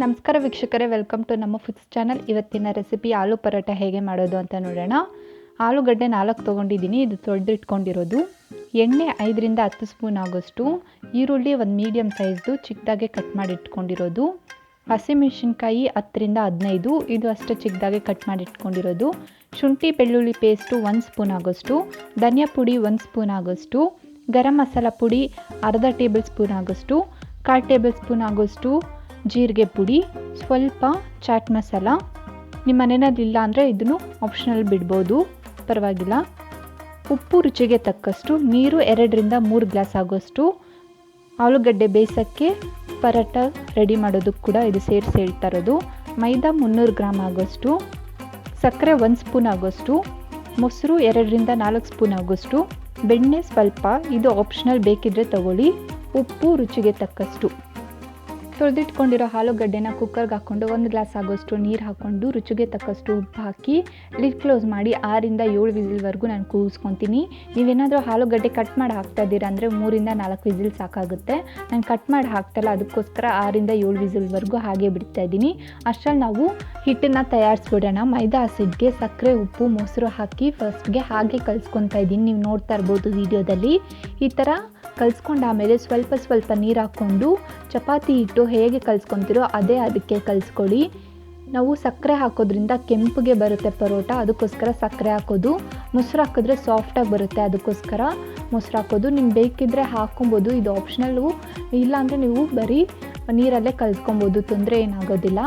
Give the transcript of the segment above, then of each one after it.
ನಮಸ್ಕಾರ ವೀಕ್ಷಕರೇ, welcome to ನಮ್ಮ ಫುಡ್ಸ್ ಚಾನಲ್. ಇವತ್ತಿನ ರೆಸಿಪಿ ಆಲೂ ಪರೋಟ ಹೇಗೆ ಮಾಡೋದು ಅಂತ ನೋಡೋಣ. ಆಲೂಗಡ್ಡೆ 4 ತೊಗೊಂಡಿದ್ದೀನಿ. ಇದು ತೊಳೆದಿಟ್ಕೊಂಡಿರೋದು. ಎಣ್ಣೆ 5ರಿಂದ 10 ಸ್ಪೂನ್ ಆಗೋಷ್ಟು. ಈರುಳ್ಳಿ ಒಂದು ಮೀಡಿಯಮ್ ಸೈಜ್ದು ಚಿಕ್ಕದಾಗೆ ಕಟ್ ಮಾಡಿ ಇಟ್ಕೊಂಡಿರೋದು. ಹಸಿಮೆಣಸಿನ್ಕಾಯಿ 10ರಿಂದ 15, ಇದು ಅಷ್ಟೇ ಚಿಕ್ಕದಾಗೆ ಕಟ್ ಮಾಡಿ ಇಟ್ಕೊಂಡಿರೋದು. ಶುಂಠಿ ಬೆಳ್ಳುಳ್ಳಿ ಪೇಸ್ಟು 1 ಸ್ಪೂನ್ ಆಗೋಷ್ಟು. ಧನಿಯಾ ಪುಡಿ 1 ಸ್ಪೂನ್ ಆಗೋಷ್ಟು. ಗರಂ ಮಸಾಲ ಪುಡಿ ಅರ್ಧ ಟೇಬಲ್ ಸ್ಪೂನ್ ಆಗೋಷ್ಟು. 1/4 ಟೇಬಲ್ ಸ್ಪೂನ್ ಆಗೋಷ್ಟು ಜೀರಿಗೆ ಪುಡಿ, ಸ್ವಲ್ಪ ಚಾಟ್ ಮಸಾಲ. ನಿಮ್ಮ ಮನೆಯಲ್ಲಿ ಇಲ್ಲ ಅಂದರೆ ಇದನ್ನು ಆಪ್ಷನಲ್ ಬಿಡ್ಬೋದು, ಪರವಾಗಿಲ್ಲ. ಉಪ್ಪು ರುಚಿಗೆ ತಕ್ಕಷ್ಟು. ನೀರು 2ರಿಂದ 3 ಗ್ಲಾಸ್ ಆಗೋಷ್ಟು. ಆಲೂಗಡ್ಡೆ ಬೇಯಿಸೋಕ್ಕೆ ಪರೋಟ ರೆಡಿ ಮಾಡೋದಕ್ಕೆ ಕೂಡ ಇದು ಸೇರಿಸಿ ಹೇಳ್ತಾ ಇರೋದು. ಮೈದಾ 300 ಗ್ರಾಮ್ ಆಗೋಷ್ಟು. ಸಕ್ಕರೆ 1 ಸ್ಪೂನ್ ಆಗೋಷ್ಟು. ಮೊಸರು 2ರಿಂದ 4 ಸ್ಪೂನ್ ಆಗೋಷ್ಟು. ಬೆಣ್ಣೆ ಸ್ವಲ್ಪ, ಇದು ಆಪ್ಷನಲ್, ಬೇಕಿದ್ರೆ ತಗೊಳ್ಳಿ. ಉಪ್ಪು ರುಚಿಗೆ ತಕ್ಕಷ್ಟು. ತೊಳೆದಿಟ್ಕೊಂಡಿರೋ ಆಲೂಗಡ್ಡೆನ ಕುಕ್ಕರ್ಗೆ ಹಾಕ್ಕೊಂಡು 1 ಗ್ಲಾಸ್ ಆಗೋಷ್ಟು ನೀರು ಹಾಕ್ಕೊಂಡು ರುಚಿಗೆ ತಕ್ಕಷ್ಟು ಉಪ್ಪು ಹಾಕಿ ಲಿಡ್ ಕ್ಲೋಸ್ ಮಾಡಿ 6ರಿಂದ 7 ವಿಸಿಲ್ವರೆಗೂ ನಾನು ಕೂಗಿಸ್ಕೊತೀನಿ. ನೀವೇನಾದರೂ ಆಲೂಗಡ್ಡೆ ಕಟ್ ಮಾಡಿ ಹಾಕ್ತಾ ಇದ್ದೀರಾ ಅಂದರೆ 3ರಿಂದ 4 ವಿಸಿಲ್ ಸಾಕಾಗುತ್ತೆ. ನಾನು ಕಟ್ ಮಾಡಿ ಹಾಕ್ತಾಯಿಲ್ಲ, ಅದಕ್ಕೋಸ್ಕರ 6ರಿಂದ 7 ವಿಸಿಲ್ವರೆಗೂ ಹಾಗೆ ಬಿಡ್ತಾ ಇದ್ದೀನಿ. ಅಷ್ಟರಲ್ಲಿ ನಾವು ಹಿಟ್ಟನ್ನು ತಯಾರಿಸ್ಬಿಡೋಣ. ಮೈದಾ ಹಸಿಟ್ಟಿಗೆ ಸಕ್ಕರೆ, ಉಪ್ಪು, ಮೊಸರು ಹಾಕಿ ಫಸ್ಟ್ಗೆ ಹಾಗೆ ಕಲಿಸ್ಕೊತಾ ಇದ್ದೀನಿ. ನೀವು ನೋಡ್ತಾ ಇರ್ಬೋದು ವಿಡಿಯೋದಲ್ಲಿ. ಈ ಥರ ಕಲಿಸ್ಕೊಂಡಾಮೇಲೆ ಸ್ವಲ್ಪ ನೀರು ಹಾಕ್ಕೊಂಡು ಚಪಾತಿ ಹಿಟ್ಟು ಹೇಗೆ ಕಲಿಸ್ಕೊತಿರೋ ಅದೇ ಅದಕ್ಕೆ ಕಲಿಸ್ಕೊಳ್ಳಿ. ನಾವು ಸಕ್ಕರೆ ಹಾಕೋದ್ರಿಂದ ಕೆಂಪಗೆ ಬರುತ್ತೆ ಪರೋಟ, ಅದಕ್ಕೋಸ್ಕರ ಸಕ್ಕರೆ ಹಾಕೋದು. ಮೊಸರು ಹಾಕಿದ್ರೆ ಸಾಫ್ಟಾಗಿ ಬರುತ್ತೆ, ಅದಕ್ಕೋಸ್ಕರ ಮೊಸರು ಹಾಕೋದು. ನಿಮ್ಗೆ ಬೇಕಿದ್ದರೆ ಹಾಕ್ಕೊಬೋದು, ಇದು ಆಪ್ಷನಲ್ಲು. ಇಲ್ಲಾಂದರೆ ನೀವು ಬರೀ ನೀರಲ್ಲೇ ಕಲಿಸ್ಕೊಬೋದು, ತೊಂದರೆ ಏನಾಗೋದಿಲ್ಲ.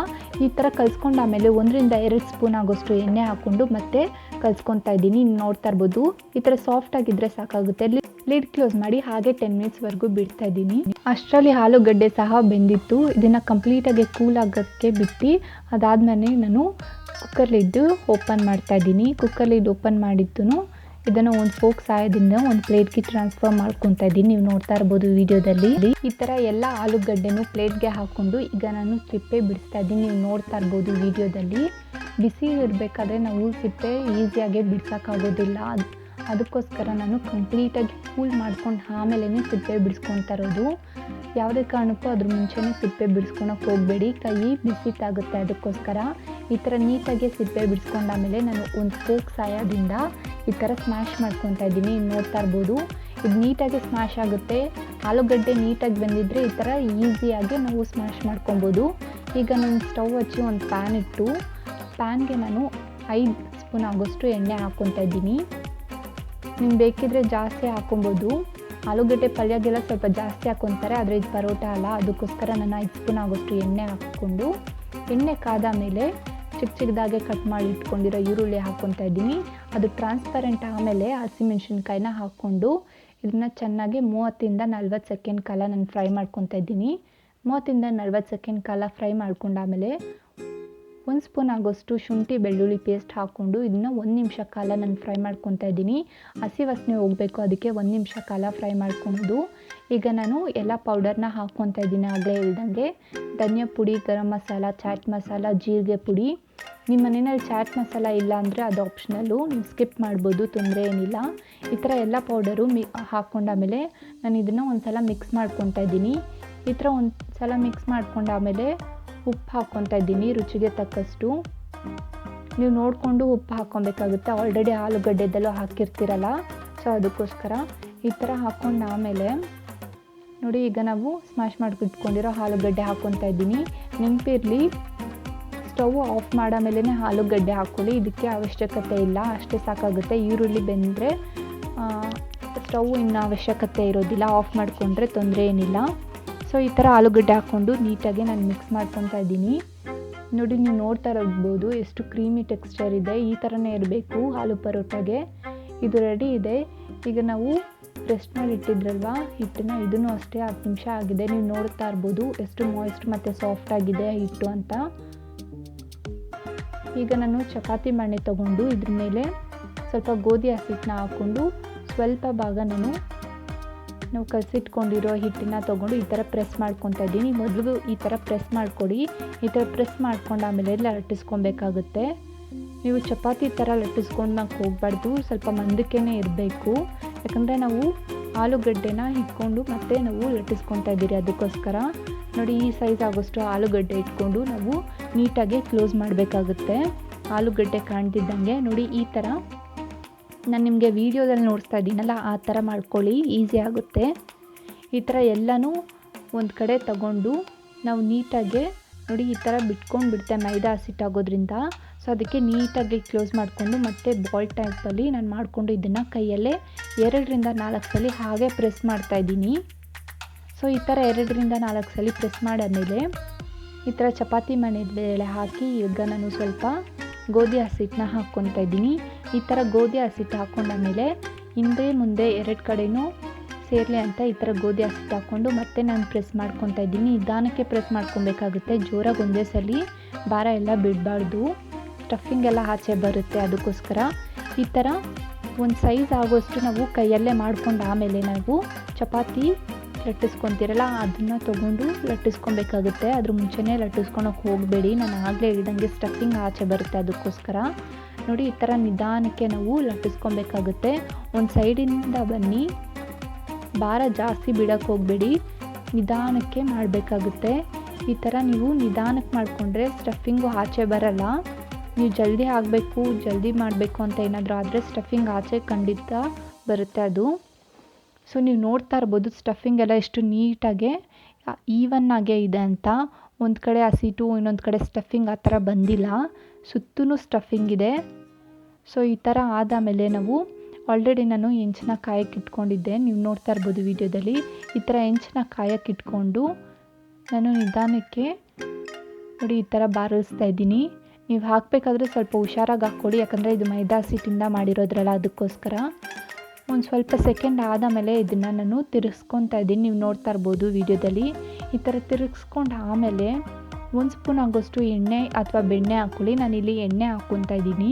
ಈ ಥರ ಕಲಿಸ್ಕೊಂಡಾಮೇಲೆ 1ರಿಂದ 2 ಸ್ಪೂನ್ ಆಗೋಷ್ಟು ಎಣ್ಣೆ ಹಾಕ್ಕೊಂಡು ಮತ್ತೆ ಕಲಿಸ್ಕೊತಾ ಇದ್ದೀನಿ. ನೋಡ್ತಾ ಇರ್ಬೋದು, ಈ ಥರ ಸಾಫ್ಟಾಗಿದ್ದರೆ ಸಾಕಾಗುತ್ತೆ. ಲಿಡ್ ಕ್ಲೋಸ್ ಮಾಡಿ ಹಾಗೆ 10 ಮಿನಿಟ್ಸ್ವರೆಗೂ ಬಿಡ್ತಾ ಇದ್ದೀನಿ. ಅಷ್ಟರಲ್ಲಿ ಆಲೂಗಡ್ಡೆ ಸಹ ಬೆಂದಿತ್ತು. ಇದನ್ನು ಕಂಪ್ಲೀಟಾಗಿ ಕೂಲ್ ಆಗೋಕ್ಕೆ ಬಿಟ್ಟು ಅದಾದಮೇಲೆ ನಾನು ಕುಕ್ಕರ್ ಲಿಡ್ ಓಪನ್ ಮಾಡ್ತಾ ಇದ್ದೀನಿ. ಕುಕ್ಕರ್ ಲಿಡ್ ಓಪನ್ ಮಾಡಿದ್ದು ಇದನ್ನು ಒಂದು ಫೋಕ್ ಸಹಾಯದಿಂದ ಒಂದು ಪ್ಲೇಟ್ಗೆ ಟ್ರಾನ್ಸ್ಫರ್ ಮಾಡ್ಕೊತಾ ಇದ್ದೀನಿ. ನೀವು ನೋಡ್ತಾ ಇರ್ಬೋದು ವಿಡಿಯೋದಲ್ಲಿ. ಈ ಥರ ಎಲ್ಲ ಆಲೂಗಡ್ಡೆನೂ ಪ್ಲೇಟ್ಗೆ ಹಾಕ್ಕೊಂಡು ಈಗ ನಾನು ಸಿಪ್ಪೆ ಬಿಡಿಸ್ತಾ ಇದ್ದೀನಿ. ನೀವು ನೋಡ್ತಾ ಇರ್ಬೋದು ವಿಡಿಯೋದಲ್ಲಿ. ಬಿಸಿ ಇರಬೇಕಾದ್ರೆ ನಾವು ಸಿಪ್ಪೆ ಈಸಿಯಾಗಿ ಬಿಡ್ಸೋಕ್ಕಾಗೋದಿಲ್ಲ, ಅದಕ್ಕೋಸ್ಕರ ನಾನು ಕಂಪ್ಲೀಟಾಗಿ ಕೂಲ್ ಮಾಡ್ಕೊಂಡು ಆಮೇಲೆ ಸಿಪ್ಪೆ ಬಿಡಿಸ್ಕೊತಾ ಇರೋದು. ಯಾವುದೇ ಕಾರಣಕ್ಕೂ ಅದ್ರ ಮುಂಚೆನೇ ಸಿಪ್ಪೆ ಬಿಡಿಸ್ಕೊಳಕ್ಕೆ ಹೋಗಬೇಡಿ, ಕೈ ಬಿಸಿತಾಗುತ್ತೆ. ಅದಕ್ಕೋಸ್ಕರ ಈ ಥರ ನೀಟಾಗಿ ಸಿಪ್ಪೆ ಬಿಡಿಸ್ಕೊಂಡಾಮೇಲೆ ನಾನು ಒಂದು ಫೋಕ್ ಸಹಾಯದಿಂದ ಈ ಥರ ಸ್ಮ್ಯಾಶ್ ಮಾಡ್ಕೊತಾ ಇದ್ದೀನಿ. ನೋಡ್ತಾ ಇರ್ಬೋದು, ಇದು ನೀಟಾಗಿ ಸ್ಮ್ಯಾಶ್ ಆಗುತ್ತೆ. ಆಲೂಗಡ್ಡೆ ನೀಟಾಗಿ ಬಂದಿದ್ದರೆ ಈ ಥರ ಈಸಿಯಾಗಿ ನಾವು ಸ್ಮ್ಯಾಶ್ ಮಾಡ್ಕೊಬೋದು. ಈಗ ನಾನು ಸ್ಟವ್ ಹಚ್ಚಿ ಒಂದು ಪ್ಯಾನ್ ಇಟ್ಟು ಪ್ಯಾನ್ಗೆ ನಾನು 5 ಸ್ಪೂನ್ ಆಗೋಷ್ಟು ಎಣ್ಣೆ ಹಾಕ್ಕೊತಾ ಇದ್ದೀನಿ. ನಿಮ್ಗೆ ಬೇಕಿದ್ರೆ ಜಾಸ್ತಿ ಹಾಕ್ಕೊಬೋದು. ಆಲೂಗಡ್ಡೆ ಪಲ್ಯಗೆಲ್ಲ ಸ್ವಲ್ಪ ಜಾಸ್ತಿ ಹಾಕ್ಕೊತಾರೆ, ಆದರೆ ಇದು ಪರೋಟ ಅಲ್ಲ, ಅದಕ್ಕೋಸ್ಕರ ನಾನು 5 ಸ್ಪೂನ್ ಆಗೋಷ್ಟು ಎಣ್ಣೆ ಹಾಕ್ಕೊಂಡು ಎಣ್ಣೆ ಕಾದ ಮೇಲೆ ಚಿಕ್ಕದಾಗೆ ಕಟ್ ಮಾಡಿ ಇಟ್ಕೊಂಡಿರೋ ಈರುಳ್ಳಿ ಹಾಕ್ಕೊತಾ ಇದ್ದೀನಿ. ಅದು ಟ್ರಾನ್ಸ್ಪರೆಂಟ್ ಆಮೇಲೆ ಹಸಿಮೆಣ್ಸಿನ್ಕಾಯಿನ ಹಾಕ್ಕೊಂಡು ಇದನ್ನು ಚೆನ್ನಾಗಿ 30ರಿಂದ 40 ಸೆಕೆಂಡ್ ಕಾಲ ನಾನು ಫ್ರೈ ಮಾಡ್ಕೊತಾ ಇದ್ದೀನಿ. 30ರಿಂದ 40 ಸೆಕೆಂಡ್ ಕಾಲ ಫ್ರೈ ಮಾಡ್ಕೊಂಡಾಮೇಲೆ 1 ಸ್ಪೂನ್ ಆಗೋಷ್ಟು ಶುಂಠಿ ಬೆಳ್ಳುಳ್ಳಿ ಪೇಸ್ಟ್ ಹಾಕ್ಕೊಂಡು ಇದನ್ನು 1 ನಿಮಿಷ ಕಾಲ ನಾನು ಫ್ರೈ ಮಾಡ್ಕೊತಾ ಇದ್ದೀನಿ. ಹಸಿ ವಾಸನೆ ಹೋಗಬೇಕು, ಅದಕ್ಕೆ 1 ನಿಮಿಷ ಕಾಲ ಫ್ರೈ ಮಾಡ್ಕೊಳೋದು. ಈಗ ನಾನು ಎಲ್ಲ ಪೌಡರ್ನ ಹಾಕ್ಕೊತಾ ಇದ್ದೀನಿ. ಆಗಲೇ ಹೇಳ್ದಂಗೆ ಧನಿಯಾ ಪುಡಿ, ಗರಂ ಮಸಾಲ, ಚಾಟ್ ಮಸಾಲ, ಜೀರಿಗೆ ಪುಡಿ. ನಿಮ್ಮ ಮನೆಯಲ್ಲಿ ಚಾಟ್ ಮಸಾಲ ಇಲ್ಲ ಅಂದರೆ ಅದು ಆಪ್ಷನಲ್ಲು, ನೀವು ಸ್ಕಿಪ್ ಮಾಡ್ಬೋದು, ತೊಂದರೆ ಏನಿಲ್ಲ. ಈ ಥರ ಎಲ್ಲ ಪೌಡರು ಹಾಕ್ಕೊಂಡಾಮೇಲೆ ನಾನು ಇದನ್ನು ಒಂದು ಸಲ ಮಿಕ್ಸ್ ಮಾಡ್ಕೊತಾ ಇದ್ದೀನಿ. ಈ ಥರ ಒಂದು ಸಲ ಮಿಕ್ಸ್ ಮಾಡ್ಕೊಂಡಾಮೇಲೆ ಉಪ್ಪು ಹಾಕ್ಕೊತಾ ಇದ್ದೀನಿ ರುಚಿಗೆ ತಕ್ಕಷ್ಟು. ನೀವು ನೋಡಿಕೊಂಡು ಉಪ್ಪು ಹಾಕ್ಕೊಬೇಕಾಗುತ್ತೆ, ಆಲ್ರೆಡಿ ಆಲೂಗಡ್ಡೆದಲ್ಲೂ ಹಾಕಿರ್ತೀರಲ್ಲ, ಸೊ ಅದಕ್ಕೋಸ್ಕರ ಈ ಥರ ಹಾಕ್ಕೊಂಡು ಆಮೇಲೆ ನೋಡಿ, ಈಗ ನಾವು ಸ್ಮ್ಯಾಶ್ ಮಾಡಿಟ್ಕೊಂಡಿರೋ ಆಲೂಗಡ್ಡೆ ಹಾಕ್ಕೊತಾ ಇದ್ದೀನಿ. ನೆನಪಿರಲಿ, ಸ್ಟವ್ ಆಫ್ ಮಾಡೋ ಮೇಲೇ ಆಲೂಗಡ್ಡೆ ಹಾಕ್ಕೊಳ್ಳಿ, ಇದಕ್ಕೆ ಅವಶ್ಯಕತೆ ಇಲ್ಲ, ಅಷ್ಟೇ ಸಾಕಾಗುತ್ತೆ. ಈರುಳ್ಳಿ ಬೆಂದರೆ ಸ್ಟವ್ ಇನ್ನು ಅವಶ್ಯಕತೆ ಇರೋದಿಲ್ಲ, ಆಫ್ ಮಾಡಿಕೊಂಡ್ರೆ ತೊಂದರೆ ಏನಿಲ್ಲ. ಸೊ ಈ ಥರ ಆಲೂಗಡ್ಡೆ ಹಾಕ್ಕೊಂಡು ನೀಟಾಗಿ ನಾನು ಮಿಕ್ಸ್ ಮಾಡ್ಕೊತಾ ಇದ್ದೀನಿ. ನೋಡಿ, ನೀವು ನೋಡ್ತಾ ಇರ್ಬೋದು ಎಷ್ಟು ಕ್ರೀಮಿ ಟೆಕ್ಸ್ಚರ್ ಇದೆ. ಈ ಥರನೇ ಇರಬೇಕು ಆಲೂ ಪರೋಟಾಗೆ. ಇದು ರೆಡಿ ಇದೆ. ಈಗ ನಾವು ರೆಸ್ಟ್ ಮಾಡಿ ಇಟ್ಟಿದ್ರಲ್ವ ಹಿಟ್ಟನ್ನ, ಇದನ್ನು ಅಷ್ಟೇ 10 ನಿಮಿಷ ಆಗಿದೆ. ನೀವು ನೋಡ್ತಾ ಇರ್ಬೋದು ಎಷ್ಟು ಮಾಯ್ಸ್ಟ್ ಮತ್ತು ಸಾಫ್ಟ್ ಆಗಿದೆ ಹಿಟ್ಟು ಅಂತ. ಈಗ ನಾನು ಚಪಾತಿ ಮಣೆ ತೊಗೊಂಡು ಇದ್ರ ಮೇಲೆ ಸ್ವಲ್ಪ ಗೋಧಿ ಹಸಿಟ್ಟನ್ನ ಹಾಕ್ಕೊಂಡು ಸ್ವಲ್ಪ ಭಾಗ ನಾವು ಕಲಸಿಟ್ಕೊಂಡಿರೋ ಹಿಟ್ಟನ್ನ ತೊಗೊಂಡು ಈ ಥರ ಪ್ರೆಸ್ ಮಾಡ್ಕೊತಾ ಇದ್ದೀನಿ. ಮೊದಲು ಈ ಥರ ಪ್ರೆಸ್ ಮಾಡಿಕೊಡಿ. ಈ ಥರ ಪ್ರೆಸ್ ಮಾಡ್ಕೊಂಡು ಆಮೇಲೆ ಲಟ್ಟಿಸ್ಕೊಬೇಕಾಗುತ್ತೆ. ನೀವು ಚಪಾತಿ ಥರ ಲಟ್ಟಿಸ್ಕೊಂಡಕ್ಕೆ ಹೋಗಬಾರ್ದು, ಸ್ವಲ್ಪ ಮಂದಕ್ಕೇ ಇರಬೇಕು. ಯಾಕಂದರೆ ನಾವು ಆಲೂಗಡ್ಡೆನ ಇಟ್ಕೊಂಡು ಮತ್ತೆ ನಾವು ಲಟ್ಟಿಸ್ಕೊತಾ ಇದ್ದೀರಿ, ಅದಕ್ಕೋಸ್ಕರ ನೋಡಿ ಈ ಸೈಜ್ ಆಗೋಷ್ಟು ಆಲೂಗಡ್ಡೆ ಇಟ್ಕೊಂಡು ನಾವು ನೀಟಾಗಿ ಕ್ಲೋಸ್ ಮಾಡಬೇಕಾಗುತ್ತೆ. ಆಲೂಗಡ್ಡೆ ಕಾಣ್ತಿದ್ದಂಗೆ ನೋಡಿ ಈ ಥರ ನಾನು ನಿಮಗೆ ವೀಡಿಯೋದಲ್ಲಿ ನೋಡಿಸ್ತಾ ಇದ್ದೀನಲ್ಲ ಆ ಥರ ಮಾಡ್ಕೊಳ್ಳಿ, ಈಸಿ ಆಗುತ್ತೆ. ಈ ಥರ ಎಲ್ಲನೂ ಒಂದು ಕಡೆ ತಗೊಂಡು ನಾವು ನೀಟಾಗಿ ನೋಡಿ ಈ ಥರ ಬಿಡುತ್ತೆ ಮೈದಾ ಹಸಿಟ್ಟಾಗೋದ್ರಿಂದ. ಸೊ ಅದಕ್ಕೆ ನೀಟಾಗಿ ಕ್ಲೋಸ್ ಮಾಡಿಕೊಂಡು ಮತ್ತೆ ಬಾಲ್ ಟೈಪಲ್ಲಿ ನಾನು ಮಾಡಿಕೊಂಡು ಇದನ್ನು ಕೈಯಲ್ಲೇ 2ರಿಂದ 4 ಸಲ ಹಾಗೆ ಪ್ರೆಸ್ ಮಾಡ್ತಾಯಿದ್ದೀನಿ. ಸೊ ಈ ಥರ 2ರಿಂದ 4 ಸಲ ಪ್ರೆಸ್ ಮಾಡಾದಮೇಲೆ ಈ ಥರ ಚಪಾತಿ ಮಣೆಲೆ ಹಾಕಿ ಈಗ ನಾನು ಸ್ವಲ್ಪ ಗೋಧಿ ಹಸಿಟ್ಟನ್ನ ಹಾಕ್ಕೊತಾ ಇದ್ದೀನಿ. ಈ ಥರ ಗೋಧಿ ಹಸಿಟ್ಟು ಹಾಕ್ಕೊಂಡಾದ್ಮೇಲೆ ಹಿಂದೆ ಮುಂದೆ 2 ಕಡೆನೂ ಸೇರಲಿ ಅಂತ ಈ ಥರ ಗೋಧಿ ಹಸಿಟ್ಟು ಹಾಕ್ಕೊಂಡು ಮತ್ತೆ ನಾನು ಪ್ರೆಸ್ ಮಾಡ್ಕೊತಾ ಇದ್ದೀನಿ. ನಿಧಾನಕ್ಕೆ ಪ್ರೆಸ್ ಮಾಡ್ಕೊಬೇಕಾಗುತ್ತೆ, ಜೋರಾಗಿ ಒಂದೇ ಸಲ ಭಾರ ಎಲ್ಲ ಬಿಡಬಾರ್ದು, ಸ್ಟಫಿಂಗ್ ಎಲ್ಲ ಆಚೆ ಬರುತ್ತೆ. ಅದಕ್ಕೋಸ್ಕರ ಈ ಥರ ಒಂದು ಸೈಜ್ ಆಗೋಷ್ಟು ನಾವು ಕೈಯಲ್ಲೇ ಮಾಡ್ಕೊಂಡು ಆಮೇಲೆ ನಾವು ಚಪಾತಿ ಲಟ್ಟಿಸ್ಕೊತೀರಲ್ಲ ಅದನ್ನು ತೊಗೊಂಡು ಲಟ್ಟಿಸ್ಕೊಬೇಕಾಗುತ್ತೆ. ಅದ್ರ ಮುಂಚೆನೇ ಲಟ್ಟಿಸ್ಕೊಳಕ್ಕೆ ಹೋಗಬೇಡಿ, ನಾನು ಆಗಲೇ ಹೇಳಿದಂಗೆ ಸ್ಟಫಿಂಗ್ ಆಚೆ ಬರುತ್ತೆ. ಅದಕ್ಕೋಸ್ಕರ ನೋಡಿ ಈ ಥರ ನಿಧಾನಕ್ಕೆ ನಾವು ಲಟ್ಟಿಸ್ಕೊಬೇಕಾಗುತ್ತೆ. ಒಂದು ಸೈಡಿಂದ ಬನ್ನಿ, ಭಾರ ಜಾಸ್ತಿ ಬಿಡೋಕ್ಕೆ ಹೋಗಬೇಡಿ, ನಿಧಾನಕ್ಕೆ ಮಾಡಬೇಕಾಗುತ್ತೆ. ಈ ಥರ ನೀವು ನಿಧಾನಕ್ಕೆ ಮಾಡಿಕೊಂಡ್ರೆ ಸ್ಟಫಿಂಗು ಆಚೆ ಬರಲ್ಲ. ನೀವು ಜಲ್ದಿ ಆಗಬೇಕು ಜಲ್ದಿ ಮಾಡಬೇಕು ಅಂತ ಏನಾದರೂ ಆದರೆ ಸ್ಟಫಿಂಗ್ ಆಚೆ ಖಂಡಿತ ಬರುತ್ತೆ ಅದು. ಸೊ ನೀವು ನೋಡ್ತಾ ಇರ್ಬೋದು ಸ್ಟಫಿಂಗ್ ಎಲ್ಲ ಎಷ್ಟು ನೀಟಾಗೆ ಈವನ್ನಾಗೇ ಇದೆ ಅಂತ. ಒಂದು ಕಡೆ ಹಸಿಟ್ಟು ಇನ್ನೊಂದು ಕಡೆ ಸ್ಟಫಿಂಗ್ ಆ ಥರ ಬಂದಿಲ್ಲ, ಸುತ್ತಲೂ ಸ್ಟಫಿಂಗ್ ಇದೆ. ಸೊ ಈ ಥರ ಆದಮೇಲೆ ನಾವು ಆಲ್ರೆಡಿ ನಾನು ಹೆಂಚನ್ನ ಕಾಯಕ್ಕೆ ಇಟ್ಕೊಂಡಿದ್ದೆ, ನೀವು ನೋಡ್ತಾ ಇರ್ಬೋದು ವಿಡಿಯೋದಲ್ಲಿ. ಈ ಥರ ಹೆಂಚನ್ನ ಕಾಯಕ್ಕೆ ಇಟ್ಕೊಂಡು ನಾನು ನಿಧಾನಕ್ಕೆ ನೋಡಿ ಈ ಥರ ಬಾರಿಸ್ತಾ ಇದ್ದೀನಿ. ನೀವು ಹಾಕಬೇಕಾದ್ರೆ ಸ್ವಲ್ಪ ಹುಷಾರಾಗಿ ಹಾಕ್ಕೊಳ್ಳಿ, ಯಾಕಂದರೆ ಇದು ಮೈದಾ ಹಸಿಟ್ಟಿಂದ ಮಾಡಿರೋದ್ರಲ್ಲ ಅದಕ್ಕೋಸ್ಕರ. ಒಂದು ಸ್ವಲ್ಪ ಸೆಕೆಂಡ್ ಆದಮೇಲೆ ಇದನ್ನು ನಾನು ತಿರುಗಿಸ್ಕೊತಾ ಇದ್ದೀನಿ, ನೀವು ನೋಡ್ತಾ ಇರ್ಬೋದು ವಿಡಿಯೋದಲ್ಲಿ. ಈ ಥರ ತಿರುಗಿಸ್ಕೊಂಡು ಆಮೇಲೆ 1 ಸ್ಪೂನ್ ಆಗೋಷ್ಟು ಎಣ್ಣೆ ಅಥವಾ ಬೆಣ್ಣೆ ಹಾಕ್ಕೊಳ್ಳಿ. ನಾನಿಲ್ಲಿ ಎಣ್ಣೆ ಹಾಕ್ಕೊತಾ ಇದ್ದೀನಿ.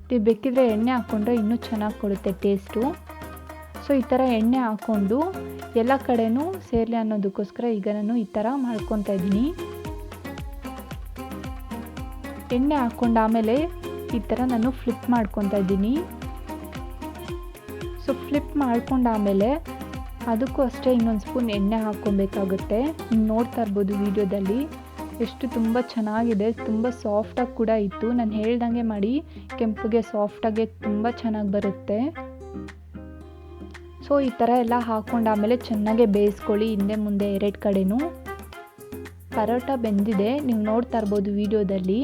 ನೀವು ಬೇಕಿದ್ರೆ ಎಣ್ಣೆ ಹಾಕ್ಕೊಂಡ್ರೆ ಇನ್ನೂ ಚೆನ್ನಾಗಿ ಕೊಡುತ್ತೆ ಟೇಸ್ಟು. ಸೊ ಈ ಥರ ಎಣ್ಣೆ ಹಾಕ್ಕೊಂಡು ಎಲ್ಲ ಕಡೆನೂ ಸೇರಲಿ ಅನ್ನೋದಕ್ಕೋಸ್ಕರ ಈಗ ನಾನು ಈ ಥರ ಮಾಡ್ಕೊತಾ ಇದ್ದೀನಿ. ಎಣ್ಣೆ ಹಾಕ್ಕೊಂಡು ಆಮೇಲೆ ಈ ಥರ ನಾನು ಫ್ಲಿಪ್ ಮಾಡ್ಕೊತಾ ಇದ್ದೀನಿ. ಸೊ ಫ್ಲಿಪ್ ಮಾಡ್ಕೊಂಡಾಮೇಲೆ ಅದಕ್ಕೂ ಅಷ್ಟೇ ಇನ್ನೊಂದು ಸ್ಪೂನ್ ಎಣ್ಣೆ ಹಾಕ್ಕೊಬೇಕಾಗುತ್ತೆ. ನೀವು ನೋಡ್ತಾ ಇರ್ಬೋದು ವಿಡಿಯೋದಲ್ಲಿ ಎಷ್ಟು ತುಂಬ ಚೆನ್ನಾಗಿದೆ, ತುಂಬ ಸಾಫ್ಟಾಗಿ ಕೂಡ ಇತ್ತು. ನಾನು ಹೇಳ್ದಂಗೆ ಮಾಡಿ, ಕೆಂಪುಗೆ ಸಾಫ್ಟಾಗೆ ತುಂಬ ಚೆನ್ನಾಗಿ ಬರುತ್ತೆ. ಸೊ ಈ ಥರ ಎಲ್ಲ ಹಾಕ್ಕೊಂಡಾಮೇಲೆ ಚೆನ್ನಾಗೆ ಬೇಯಿಸ್ಕೊಳ್ಳಿ ಹಿಂದೆ ಮುಂದೆ 2 ಕಡೆನೂ. ಪರೋಟ ಬೆಂದಿದೆ, ನೀವು ನೋಡ್ತಾ ಇರ್ಬೋದು ವಿಡಿಯೋದಲ್ಲಿ.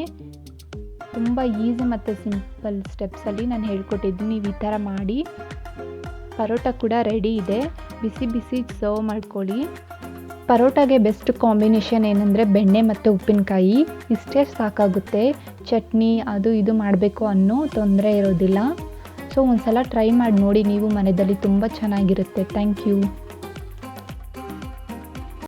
ತುಂಬ ಈಸಿ ಮತ್ತು ಸಿಂಪಲ್ ಸ್ಟೆಪ್ಸಲ್ಲಿ ನಾನು ಹೇಳ್ಕೊಟ್ಟಿದ್ದೀನಿ, ನೀವು ಈ ಥರ ಮಾಡಿ. ಪರೋಟ ಕೂಡ ರೆಡಿ ಇದೆ, ಬಿಸಿ ಬಿಸಿ ಸರ್ವ್ ಮಾಡ್ಕೊಳ್ಳಿ. ಪರೋಟಾಗೆ ಬೆಸ್ಟ್ ಕಾಂಬಿನೇಷನ್ ಏನಂದರೆ ಬೆಣ್ಣೆ ಮತ್ತು ಉಪ್ಪಿನಕಾಯಿ, ಇಷ್ಟೇ ಸಾಕಾಗುತ್ತೆ. ಚಟ್ನಿ ಅದು ಇದು ಮಾಡಬೇಕು ಅನ್ನೋ ತೊಂದರೆ ಇರೋದಿಲ್ಲ. ಸೊ ಒಂದು ಸಲ ಟ್ರೈ ಮಾಡಿ ನೋಡಿ ನೀವು ಮನೆಯಲ್ಲಿ, ತುಂಬ ಚೆನ್ನಾಗಿರುತ್ತೆ. Thank you.